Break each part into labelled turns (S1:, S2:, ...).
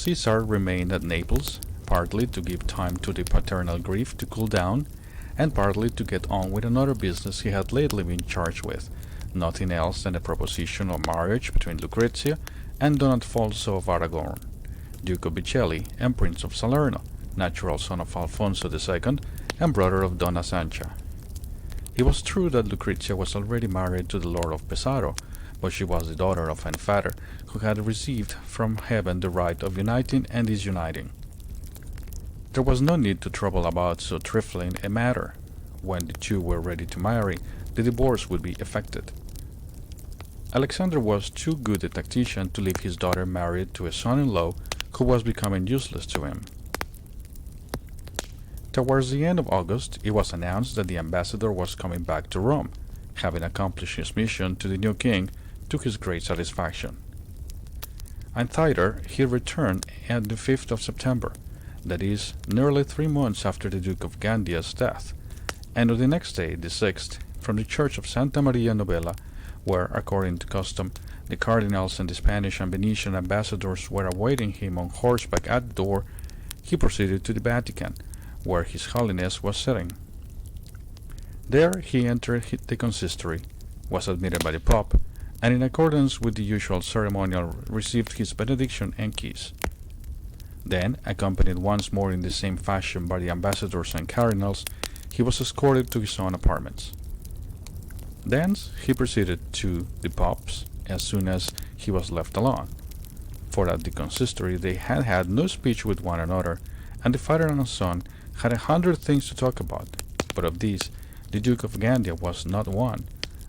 S1: Caesar remained at Naples, partly to give time to the paternal grief to cool down, and partly to get on with another business he had lately been charged with, nothing else than the proposition of marriage between Lucrezia and Don Alfonso of Aragon, Duke of Bicelli and Prince of Salerno, natural son of Alfonso II and brother of Donna Sancha. It was true that Lucrezia was already married to the Lord of Pesaro, but she was the daughter of an father who had received from heaven the right of uniting and disuniting. There was no need to trouble about so trifling a matter. When the two were ready to marry, the divorce would be effected. Alexander was too good a tactician to leave his daughter married to a son-in-law who was becoming useless to him. Towards the end of August, it was announced that the ambassador was coming back to Rome, having accomplished his mission to the new king to his great satisfaction. And thither he returned on the 5th of September, that is, nearly 3 months after the Duke of Gandia's death, and on the next day, the 6th, from the church of Santa Maria Novella, where, according to custom, the cardinals and the Spanish and Venetian ambassadors were awaiting him on horseback at the door, he proceeded to the Vatican, where His Holiness was sitting. There he entered the consistory, was admitted by the Pope, and in accordance with the usual ceremonial received his benediction and keys. Then, accompanied once more in the same fashion by the ambassadors and cardinals, he was escorted to his own apartments. Thence he proceeded to the Pope's as soon as he was left alone, for at the consistory they had had no speech with one another, and the father and son had 100 things to talk about, but of these the Duke of Gandia was not one,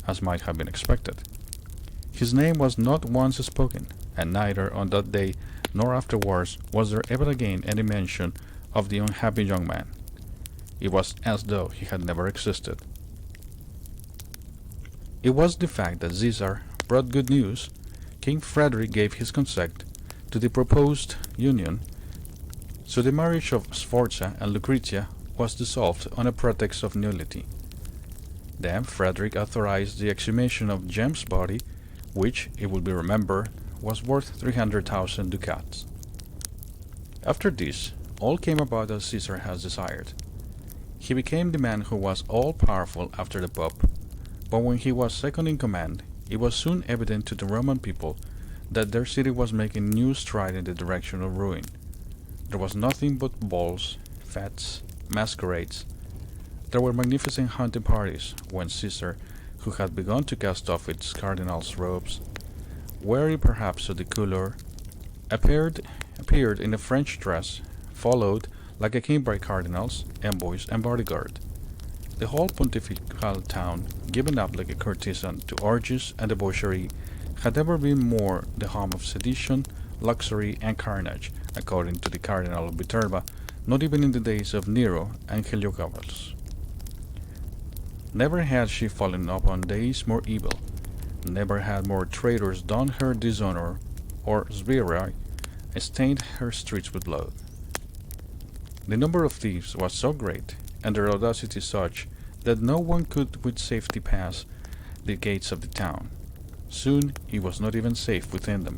S1: as might have been expected. His name was not once spoken, and neither on that day nor afterwards was there ever again any mention of the unhappy young man. It was as though he had never existed. It was the fact that Caesar brought good news. King Frederick gave his consent to the proposed union, so the marriage of Sforza and Lucrezia was dissolved on a pretext of nullity. Then Frederick authorized the exhumation of Jem's body, which, it will be remembered, was worth 300,000 ducats. After this, all came about as Caesar has desired. He became the man who was all-powerful after the Pope, but when he was second in command, it was soon evident to the Roman people that their city was making new stride in the direction of ruin. There was nothing but balls, fetes, masquerades. There were magnificent hunting parties, when Caesar, who had begun to cast off its cardinal's robes, weary perhaps of the couleur, appeared in a French dress, followed like a king by cardinals, envoys, and bodyguard. The whole pontifical town, given up like a courtesan to orgies and debauchery, had never been more the home of sedition, luxury, and carnage, according to the Cardinal of Viterbo, not even in the days of Nero and Heliogabalus. Never had she fallen upon days more evil. Never had more traitors done her dishonor, or sbirri stained her streets with blood. The number of thieves was so great, and their audacity such, that no one could with safety pass the gates of the town. Soon it was not even safe within them.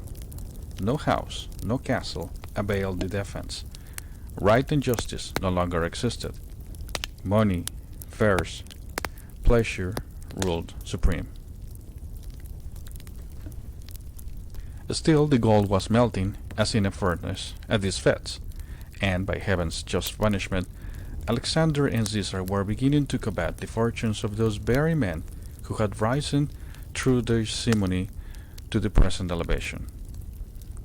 S1: No house, no castle availed the defense. Right and justice no longer existed. Money, fairs, pleasure ruled supreme. Still the gold was melting, as in a furnace, at these fetes, and by heaven's just punishment, Alexander and Caesar were beginning to covet the fortunes of those very men who had risen through their simony to the present elevation.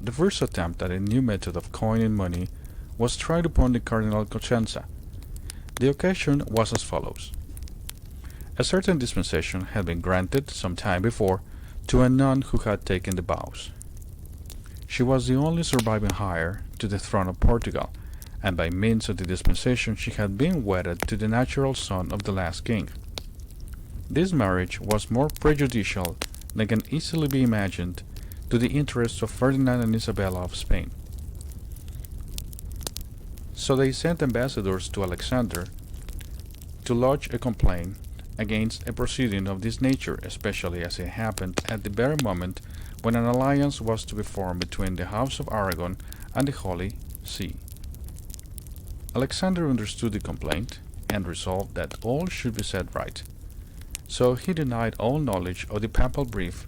S1: The first attempt at a new method of coining money was tried upon the Cardinal Coscienza. The occasion was as follows. A certain dispensation had been granted some time before to a nun who had taken the vows. She was the only surviving heir to the throne of Portugal, and by means of the dispensation she had been wedded to the natural son of the last king. This marriage was more prejudicial than can easily be imagined to the interests of Ferdinand and Isabella of Spain. So they sent ambassadors to Alexander to lodge a complaint against a proceeding of this nature, especially as it happened at the very moment when an alliance was to be formed between the House of Aragon and the Holy See. Alexander understood the complaint and resolved that all should be set right. So he denied all knowledge of the papal brief,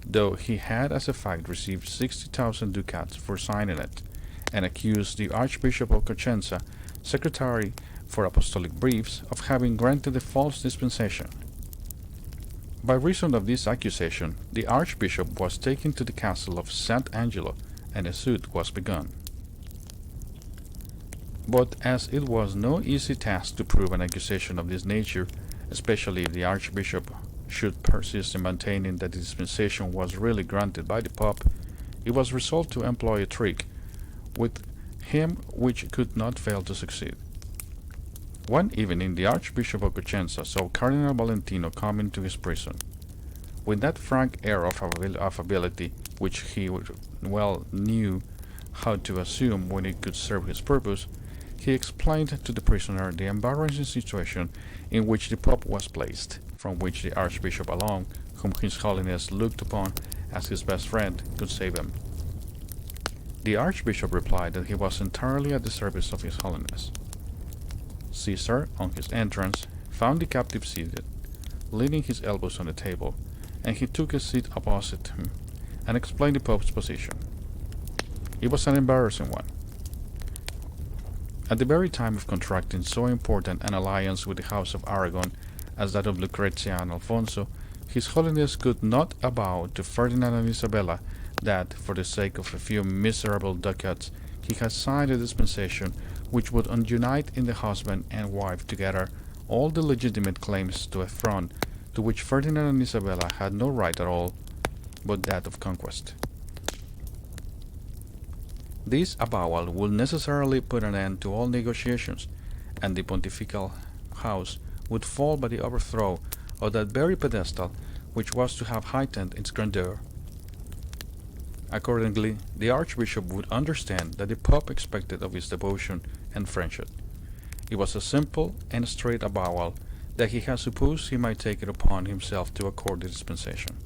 S1: though he had as a fact received 60,000 ducats for signing it, and accused the Archbishop of Cosenza, secretary for apostolic briefs, of having granted a false dispensation. By reason of this accusation, the archbishop was taken to the castle of Sant Angelo, and a suit was begun. But as it was no easy task to prove an accusation of this nature, especially if the archbishop should persist in maintaining that the dispensation was really granted by the Pope, it was resolved to employ a trick with him which could not fail to succeed. One evening the Archbishop of Cosenza saw Cardinal Valentino come into his prison. With that frank air of affability which he well knew how to assume when it could serve his purpose, he explained to the prisoner the embarrassing situation in which the Pope was placed, from which the Archbishop alone, whom His Holiness looked upon as his best friend, could save him. The Archbishop replied that he was entirely at the service of His Holiness. Caesar, on his entrance, found the captive seated, leaning his elbows on the table, and he took a seat opposite him and explained the Pope's position. It was an embarrassing one. At the very time of contracting so important an alliance with the House of Aragon as that of Lucrezia and Alfonso, His Holiness could not avow to Ferdinand and Isabella that, for the sake of a few miserable ducats, he had signed a dispensation which would unite in the husband and wife together all the legitimate claims to a throne to which Ferdinand and Isabella had no right at all but that of conquest. This avowal would necessarily put an end to all negotiations, and the pontifical house would fall by the overthrow of that very pedestal which was to have heightened its grandeur. Accordingly, the Archbishop would understand that the Pope expected of his devotion and friendship. It was a simple and straight avowal that he had supposed he might take it upon himself to accord the dispensation.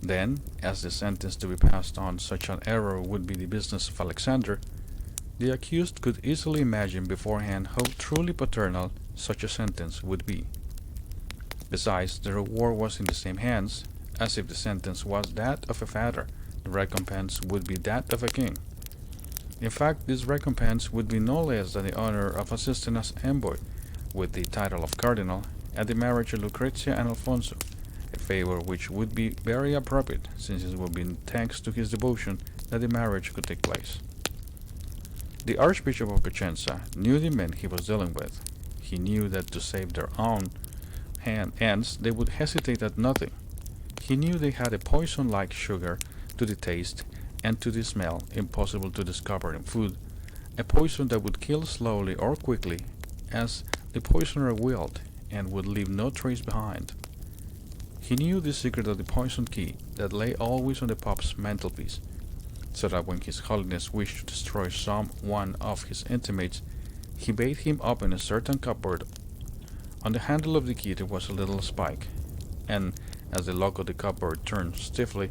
S1: Then, as the sentence to be passed on such an error would be the business of Alexander, the accused could easily imagine beforehand how truly paternal such a sentence would be. Besides, the reward was in the same hands, as if the sentence was that of a father, the recompense would be that of a king. In fact, this recompense would be no less than the honor of assisting as envoy, with the title of cardinal, at the marriage of Lucrezia and Alfonso, a favor which would be very appropriate, since it would be thanks to his devotion that the marriage could take place. The Archbishop of Cosenza knew the men he was dealing with. He knew that to save their own ends they would hesitate at nothing. He knew they had a poison like sugar to the taste and to the smell impossible to discover in food, a poison that would kill slowly or quickly as the poisoner willed and would leave no trace behind. He knew the secret of the poison key that lay always on the Pope's mantelpiece, so that when His Holiness wished to destroy some one of his intimates, he bade him open a certain cupboard. On the handle of the key there was a little spike, and as the lock of the cupboard turned stiffly,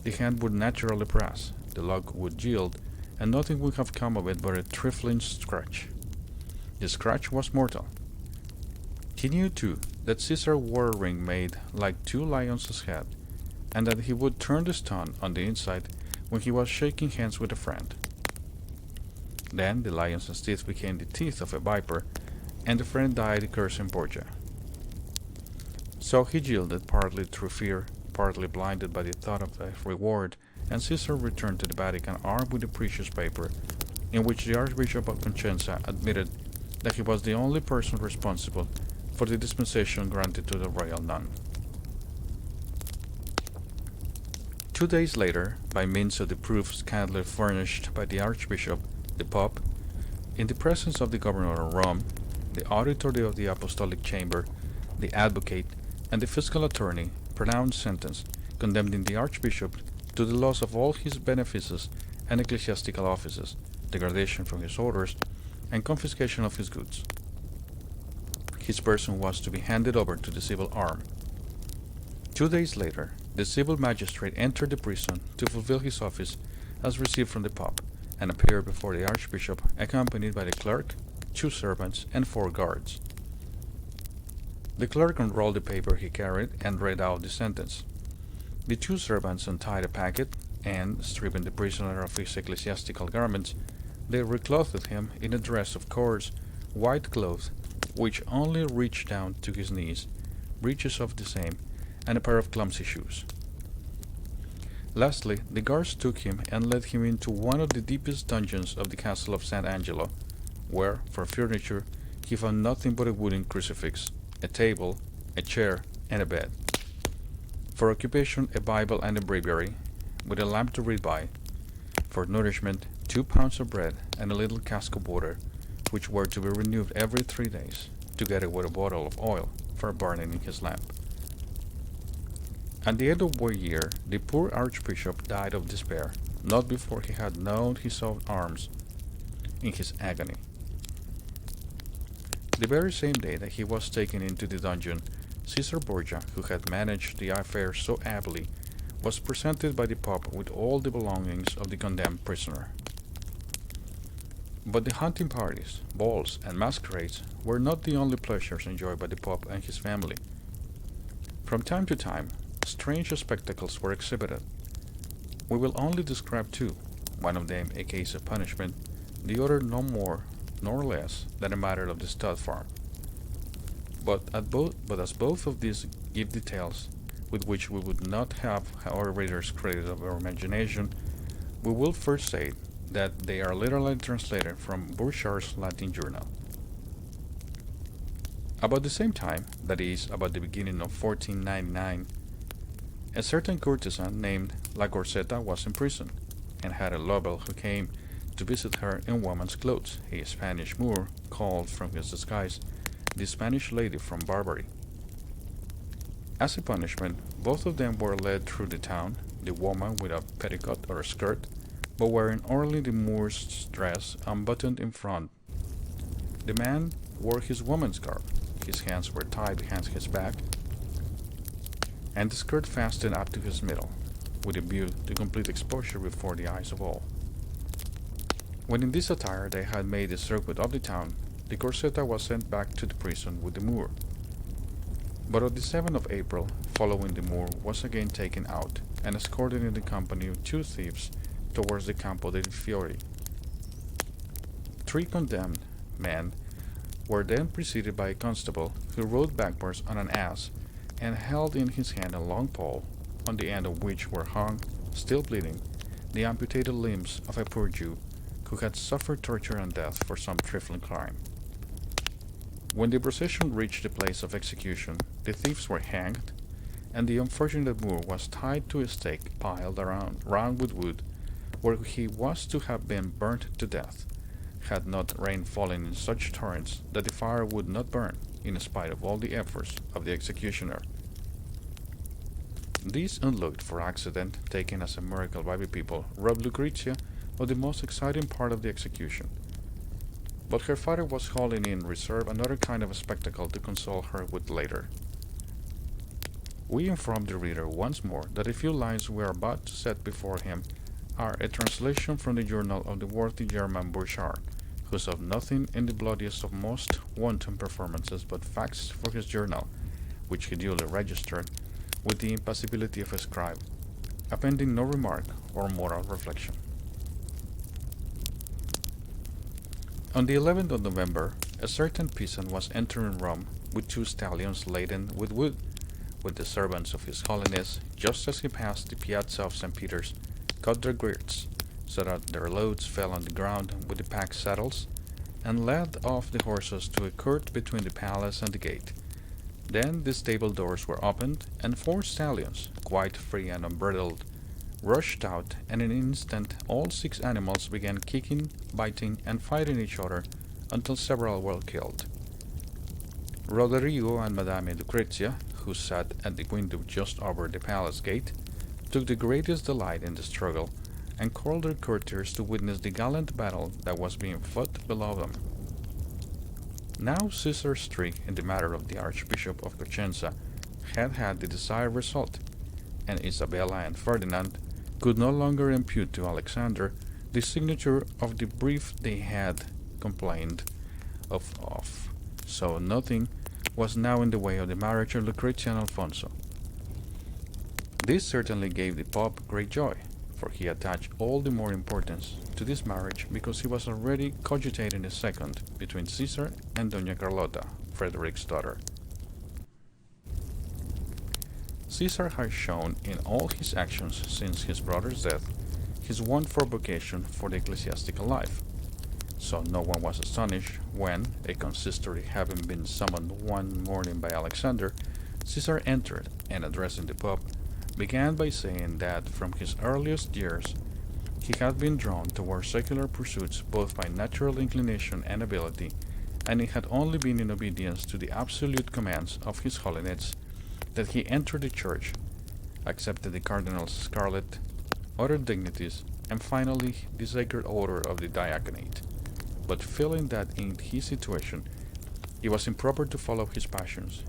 S1: the hand would naturally press, the lock would yield, and nothing would have come of it but a trifling scratch. The scratch was mortal. He knew, too, that Caesar wore a ring made like two lions' heads, and that he would turn the stone on the inside when he was shaking hands with a friend. Then the lion's teeth became the teeth of a viper, and the friend died a cursing Borgia. So he yielded, partly through fear, partly blinded by the thought of the reward, and Caesar returned to the Vatican armed with a precious paper, in which the Archbishop of Cosenza admitted that he was the only person responsible for the dispensation granted to the royal nun. 2 days later, by means of the proofs scantily furnished by the Archbishop, the Pope, in the presence of the governor of Rome, the auditor of the Apostolic Chamber, the advocate, and the fiscal attorney, pronounced sentence condemning the Archbishop to the loss of all his benefices and ecclesiastical offices, degradation from his orders, and confiscation of his goods. His person was to be handed over to the civil arm. 2 days later, the civil magistrate entered the prison to fulfill his office as received from the Pope, and appeared before the Archbishop accompanied by the clerk, 2 servants, and 4 guards. The clerk unrolled the paper he carried and read out the sentence. The 2 servants untied a packet, and, stripping the prisoner of his ecclesiastical garments, they reclothed him in a dress of coarse, white cloth, which only reached down to his knees, breeches of the same, and a pair of clumsy shoes. Lastly, the guards took him and led him into one of the deepest dungeons of the castle of San Angelo, where, for furniture, he found nothing but a wooden crucifix, a table, a chair, and a bed. For occupation, a Bible and a breviary, with a lamp to read by. For nourishment, 2 pounds of bread and a little cask of water, which were to be renewed every 3 days, together with a bottle of oil for burning in his lamp. At the end of 1 year, the poor archbishop died of despair, not before he had known his own arms in his agony. The very same day that he was taken into the dungeon, Caesar Borgia, who had managed the affair so ably, was presented by the Pope with all the belongings of the condemned prisoner. But the hunting parties, balls, and masquerades were not the only pleasures enjoyed by the Pope and his family. From time to time, strange spectacles were exhibited. We will only describe 2, one of them a case of punishment, the other no more nor less than a matter of the stud farm. But as both of these give details with which we would not have our readers credit of our imagination, we will first say that they are literally translated from Burchard's Latin journal. About the same time, that is, about the beginning of 1499, a certain courtesan named La Gorseta was in prison, and had a lover who came to visit her in woman's clothes, a Spanish Moor, called from his disguise the Spanish lady from Barbary. As a punishment, both of them were led through the town, the woman with a petticoat or skirt, but wearing only the Moor's dress unbuttoned in front. The man wore his woman's garb, his hands were tied behind his back, and the skirt fastened up to his middle, with a view to complete exposure before the eyes of all. When in this attire they had made the circuit of the town, the Gorseta was sent back to the prison with the Moor. But on the 7th of April, following the Moor, was again taken out, and escorted in the company of 2 thieves towards the Campo dei Fiori. 3 condemned men were then preceded by a constable, who rode backwards on an ass, and held in his hand a long pole, on the end of which were hung, still bleeding, the amputated limbs of a poor Jew, who had suffered torture and death for some trifling crime. When the procession reached the place of execution, the thieves were hanged, and the unfortunate Moor was tied to a stake piled round with wood, where he was to have been burnt to death, had not rain fallen in such torrents that the fire would not burn, in spite of all the efforts of the executioner. This unlooked-for accident, taken as a miracle by the people, robbed Lucrezia of the most exciting part of the execution. But her father was holding in reserve another kind of a spectacle to console her with later. We inform the reader once more that a few lines we are about to set before him are a translation from the journal of the worthy German Burchard, who saw nothing in the bloodiest of most wanton performances but facts for his journal, which he duly registered with the impassibility of a scribe, appending no remark or moral reflection. On the 11th of November, a certain peasant was entering Rome with 2 stallions laden with wood, with the servants of His Holiness, just as he passed the Piazza of St. Peter's, cut their girths, so that their loads fell on the ground with the pack saddles, and led off the horses to a court between the palace and the gate. Then the stable doors were opened, and 4 stallions, quite free and unbridled, rushed out, and in an instant all 6 animals began kicking, biting, and fighting each other until several were killed. Roderigo and Madame Lucrezia, who sat at the window just over the palace gate, took the greatest delight in the struggle, and called their courtiers to witness the gallant battle that was being fought below them. Now Caesar's trick in the matter of the Archbishop of Piacenza had had the desired result, and Isabella and Ferdinand could no longer impute to Alexander the signature of the brief they had complained of. So nothing was now in the way of the marriage of Lucrezia and Alfonso. This certainly gave the Pope great joy, for he attached all the more importance to this marriage because he was already cogitating a second between Caesar and Doña Carlota, Frederick's daughter. Caesar had shown in all his actions since his brother's death his want for vocation for the ecclesiastical life. So no one was astonished when, a consistory having been summoned one morning by Alexander, Caesar entered and, addressing the Pope, began by saying that from his earliest years he had been drawn toward secular pursuits both by natural inclination and ability, and it had only been in obedience to the absolute commands of His Holiness that he entered the Church, accepted the Cardinal's scarlet, other dignities, and finally the sacred order of the diaconate. But feeling that in his situation it was improper to follow his passions,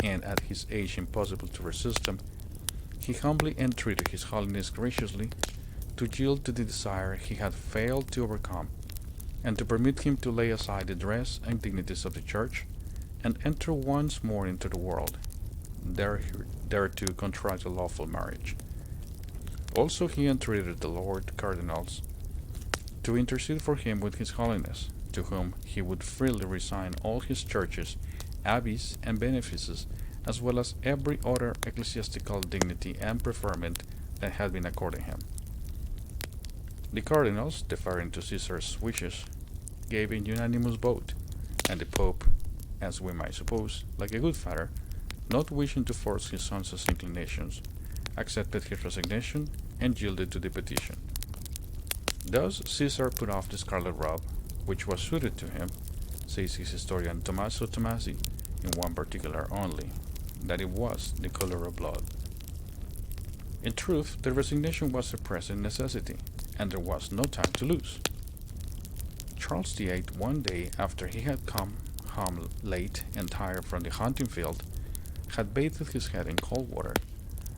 S1: and at his age impossible to resist them, he humbly entreated His Holiness graciously to yield to the desire he had failed to overcome, and to permit him to lay aside the dress and dignities of the Church, and enter once more into the world, there to contract a lawful marriage. Also he entreated the Lord Cardinals to intercede for him with His Holiness, to whom he would freely resign all his churches, abbeys, and benefices, as well as every other ecclesiastical dignity and preferment that had been accorded him. The cardinals, deferring to Caesar's wishes, gave a unanimous vote, and the Pope, as we might suppose, like a good father, not wishing to force his son's inclinations, accepted his resignation and yielded to the petition. Thus Caesar put off the scarlet robe, which was suited to him, says his historian Tommaso Tommasi, in one particular only, that it was the color of blood. In truth, the resignation was a pressing necessity, and there was no time to lose. Charles VIII, one day after he had come home late and tired from the hunting field, had bathed his head in cold water,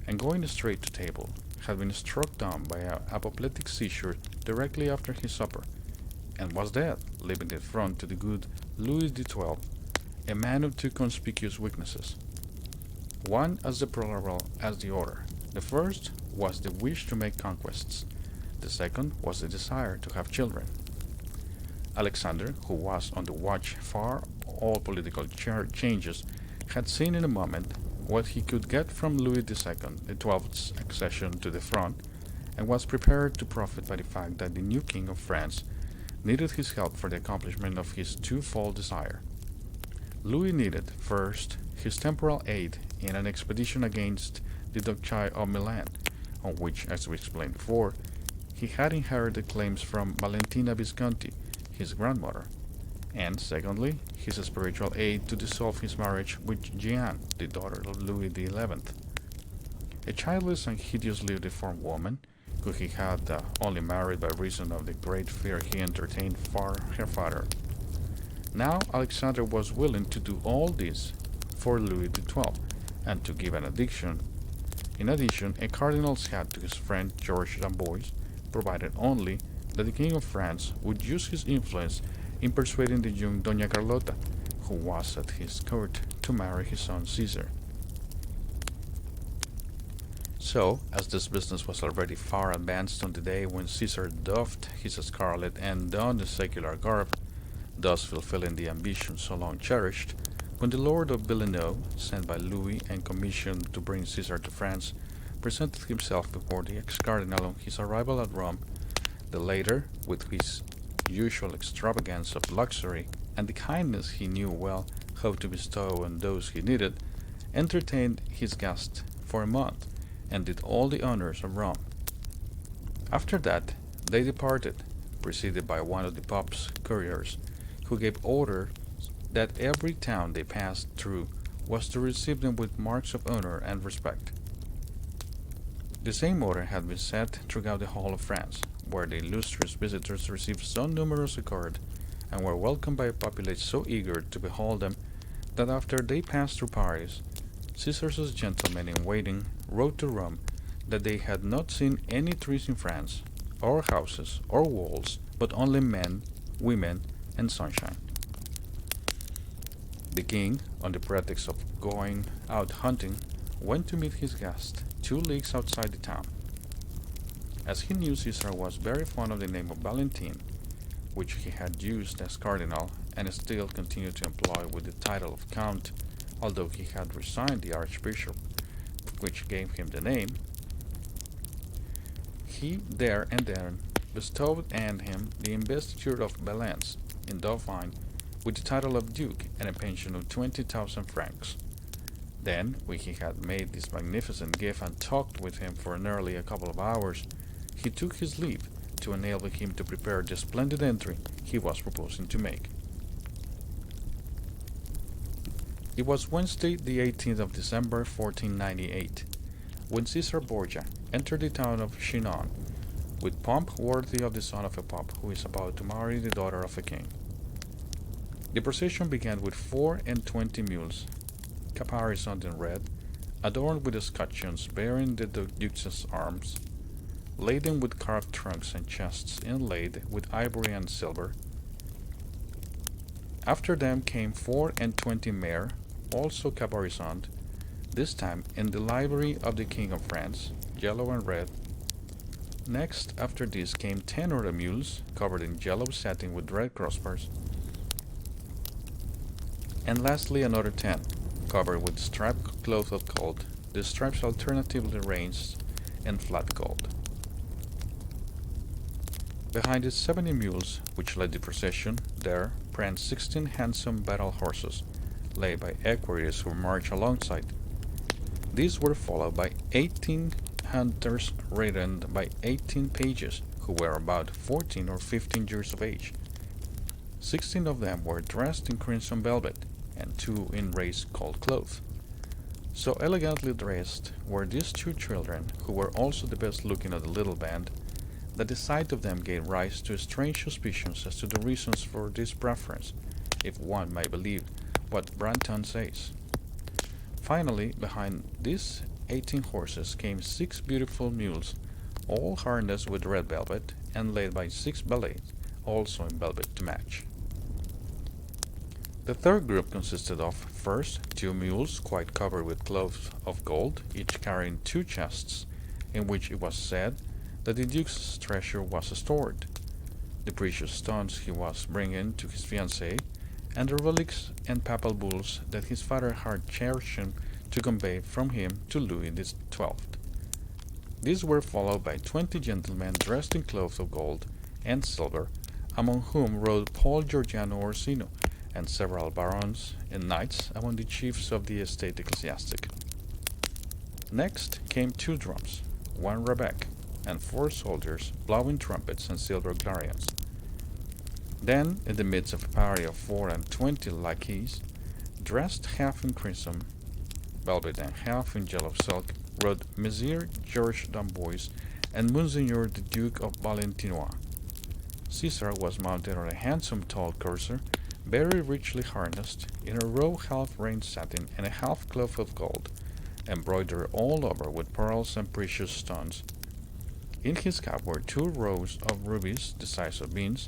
S1: and going straight to table, had been struck down by an apoplectic seizure directly after his supper, and was dead, leaving the throne to the good Louis XII, a man of two conspicuous weaknesses, one as deplorable as the other. The first was the wish to make conquests. The second was the desire to have children. Alexander, who was on the watch for all political changes, had seen in a moment what he could get from Louis II, the XII's accession to the throne, and was prepared to profit by the fact that the new King of France needed his help for the accomplishment of his twofold desire. Louis needed, first, his temporal aid in an expedition against the Duchy of Milan, on which, as we explained before, he had inherited claims from Valentina Visconti, his grandmother, and secondly, his spiritual aid to dissolve his marriage with Jeanne, the daughter of Louis XI, a childless and hideously deformed woman, who he had only married by reason of the great fear he entertained for her father. Now Alexander was willing to do all this for Louis XII, and to give an addition. In addition, a cardinal's hat to his friend George d'Amboise, provided only that the King of France would use his influence in persuading the young Doña Carlota, who was at his court, to marry his son Caesar. So, as this business was already far advanced on the day when Caesar doffed his scarlet and donned the secular garb, thus fulfilling the ambition so long cherished, when the Lord of Villeneuve, sent by Louis and commissioned to bring Caesar to France, presented himself before the ex-cardinal on his arrival at Rome, the latter, with his usual extravagance of luxury and the kindness he knew well how to bestow on those he needed, entertained his guest for a month and did all the honors of Rome. After that, they departed, preceded by one of the Pope's couriers, who gave order that every town they passed through was to receive them with marks of honor and respect. The same order had been set throughout the whole of France, where the illustrious visitors received so numerous a court, and were welcomed by a populace so eager to behold them, that after they passed through Paris, Caesar's gentlemen in waiting wrote to Rome that they had not seen any trees in France, or houses, or walls, but only men, women, and sunshine. The king, on the pretext of going out hunting, went to meet his guest 2 leagues outside the town. As he knew Caesar was very fond of the name of Valentine, which he had used as cardinal and still continued to employ with the title of count, although he had resigned the archbishop, which gave him the name, he there and then bestowed on him the investiture of Valence in Dauphine with the title of duke and a pension of 20,000 francs. Then, when he had made this magnificent gift and talked with him for nearly a couple of hours, he took his leave to enable him to prepare the splendid entry he was proposing to make. It was Wednesday, the 18th of December, 1498, when Caesar Borgia entered the town of Chinon with pomp worthy of the son of a pope who is about to marry the daughter of a king. The procession began with 24 mules, caparisoned in red, adorned with escutcheons bearing the duke's arms, laden with carved trunks and chests inlaid with ivory and silver. After them came 24 mares, also caparisoned, this time in the livery of the King of France, yellow and red. Next, after this, came 10 other mules, covered in yellow satin with red crossbars. And lastly, another 10, covered with striped cloth of gold, the stripes alternatively arranged in flat gold. Behind the 70 mules which led the procession, there pranced 16 handsome battle horses, led by equerries who marched alongside. These were followed by 18 hunters ridden by 18 pages, who were about 14 or 15 years of age. 16 of them were dressed in crimson velvet, and 2 in race gold cloth. So elegantly dressed were these 2 children, who were also the best looking of the little band, that the sight of them gave rise to strange suspicions as to the reasons for this preference, if one may believe what Brantome says. Finally, behind these 18 horses came 6 beautiful mules, all harnessed with red velvet, and led by 6 valets, also in velvet to match. The third group consisted of, first, 2 mules quite covered with cloth of gold, each carrying 2 chests, in which it was said that the duke's treasure was stored, the precious stones he was bringing to his fiancée, and the relics and papal bulls that his father had cherished to convey from him to Louis XII. These were followed by 20 gentlemen dressed in cloth of gold and silver, among whom rode Paul Giordano Orsino, and several barons and knights among the chiefs of the estate ecclesiastic. Next came 2 drums, 1 rebec, and 4 soldiers blowing trumpets and silver clarions. Then, in the midst of a party of 24 lackeys, dressed half in crimson velvet and half in yellow silk, rode Messire Georges d'Amboise and Monseigneur the Duke of Valentinois. Caesar was mounted on a handsome tall courser, very richly harnessed, in a raw half-rain satin and a half cloth of gold, embroidered all over with pearls and precious stones. In his cap were 2 rows of rubies the size of beans,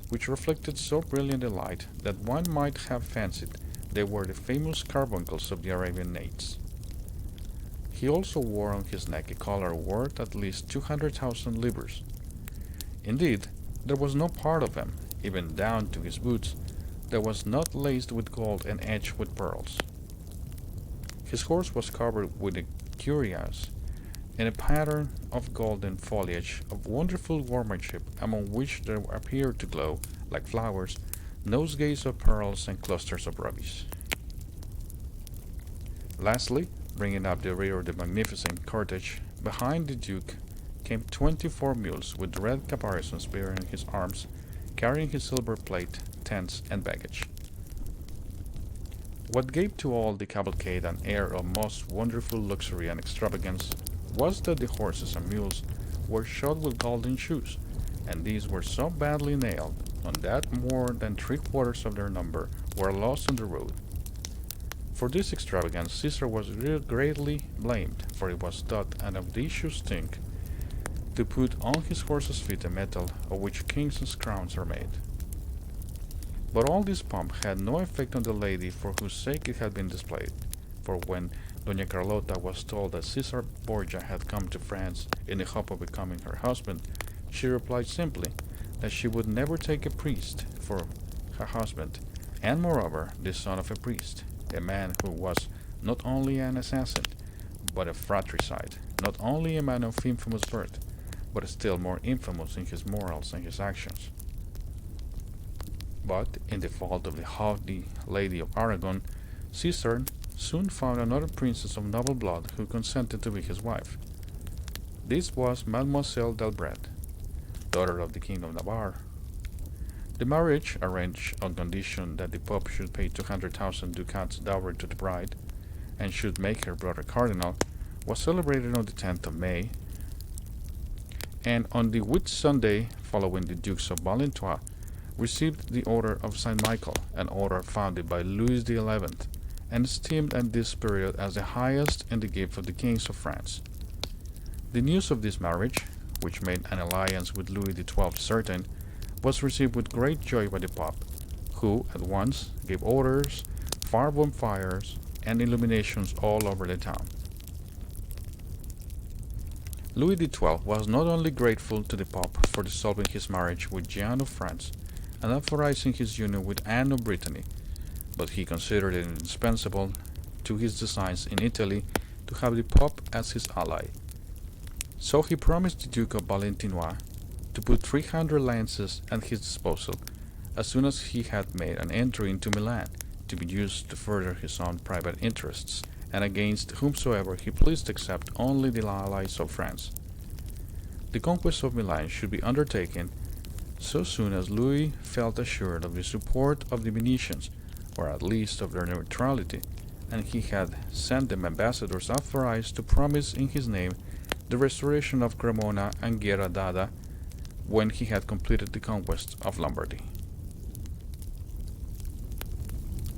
S1: which reflected so brilliant a light that one might have fancied they were the famous carbuncles of the Arabian Nights. He also wore on his neck a collar worth at least 200,000 livres. Indeed, there was no part of him, even down to his boots, that was not laced with gold and edged with pearls. His horse was covered with a cuirass and a pattern of golden foliage of wonderful workmanship, among which there appeared to glow, like flowers, nosegays of pearls and clusters of rubies. Lastly, bringing up the rear of the magnificent cortege, behind the duke came 24 mules with red caparisons bearing his arms, carrying his silver plate, tents, and baggage. What gave to all the cavalcade an air of most wonderful luxury and extravagance was that the horses and mules were shod with golden shoes, and these were so badly nailed on that more than 3/4 of their number were lost on the road. For this extravagance Caesar was greatly blamed, for it was thought an audacious thing to put on his horse's feet a metal of which kings' crowns are made. But all this pomp had no effect on the lady for whose sake it had been displayed, for when Doña Carlota was told that Caesar Borgia had come to France in the hope of becoming her husband, she replied simply that she would never take a priest for her husband, and moreover the son of a priest, a man who was not only an assassin, but a fratricide, not only a man of infamous birth, but still more infamous in his morals and his actions. But, in default of the haughty Lady of Aragon, Caesar soon found another princess of noble blood who consented to be his wife. This was Mademoiselle d'Albret, daughter of the King of Navarre. The marriage, arranged on condition that the Pope should pay 200,000 ducats dowry to the bride, and should make her brother cardinal, was celebrated on the 10th of May, and on the Whit Sunday following the Dukes of Valentinois received the Order of St. Michael, an order founded by Louis XI, and esteemed at this period as the highest in the gift of the kings of France. The news of this marriage, which made an alliance with Louis XII certain, was received with great joy by the Pope, who at once gave orders, fired bonfires, and illuminations all over the town. Louis XII was not only grateful to the Pope for dissolving his marriage with Jeanne of France and authorizing his union with Anne of Brittany, but he considered it indispensable to his designs in Italy to have the Pope as his ally. So he promised the Duke of Valentinois to put 300 lances at his disposal as soon as he had made an entry into Milan, to be used to further his own private interests, and against whomsoever he pleased except only the allies of France. The conquest of Milan should be undertaken so soon as Louis felt assured of the support of the Venetians, or at least of their neutrality, and he had sent them ambassadors authorized to promise in his name the restoration of Cremona and Guerra d'Ada when he had completed the conquest of Lombardy.